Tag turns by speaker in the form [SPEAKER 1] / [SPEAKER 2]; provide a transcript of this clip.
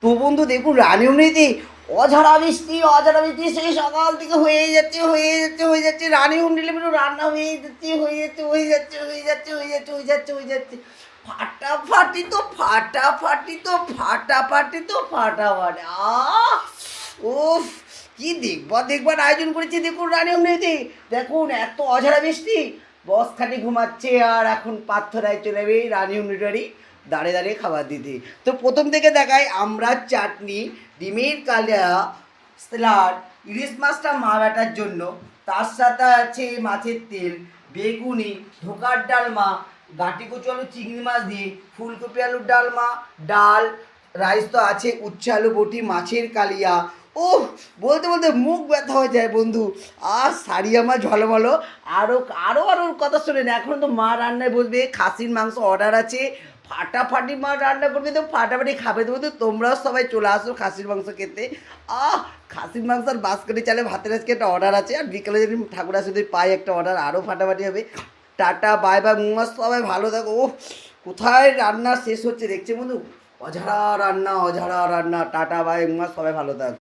[SPEAKER 1] তো বন্ধু দেখুন রানীমণিতে অঝাড়া বৃষ্টি সেই সকাল থেকে হয়ে যাচ্ছে রানীমণিলে পুরো রান্না হয়ে যাচ্ছে ফাটাফাটি উফ কি দেখবার আয়োজন করেছে দেখুন রানীমণিতে। দেখুন এত অঝাড়া বৃষ্টি, বস খালি ঘুমাচ্ছে আর এখন পার্থ রায় চলে যাবে রানীমণিটারই দাঁড়িয়ে দাঁড়িয়ে খাবার দিতে। তো প্রথম থেকে দেখাই আমরা চাটনি, ডিমের কালিয়া, স্যালাড, ইলিশ মাছটা মা বেটার জন্য, তার সাথে আছে মাছের তেল, বেগুনি, ধোকার ডালমা, গাঁটি কচু আলু চিংড়ি মাছ দিয়ে, ফুলকপি আলুর ডালমা, ডাল, রাইস তো আছে, উচ্ছে আলু বটি, মাছের কালিয়া। ও বলতে বলতে মুখ ব্যথা হয়ে যায় বন্ধু। আর সারিয়া মা ঝলমলো। আরও আরও আরও কথা শোনেন, এখন তো মা রান্নায় বসবে, খাসির মাংস অর্ডার আছে, ফাটাফাটি মা রান্না করবে, তো ফাটাফাটি খাবে। তো বন্ধু তোমরাও সবাই চলে আসো খাসির মাংস খেতে। খাসির মাংস আর বাঁশকাঠি চালে ভাতের আজকে একটা অর্ডার আছে, আর বিকেলে যদি ঠাকুর আসে যদি পাই একটা অর্ডার, আরও ফাটাফাটি হবে। টাটা বাই বাই মুমাস, সবাই ভালো থাকো। ও কোথায় রান্না শেষ হচ্ছে দেখছে বন্ধু, অঝাড়া রান্না টাটা বাই মুমাস, সবাই ভালো থাকো।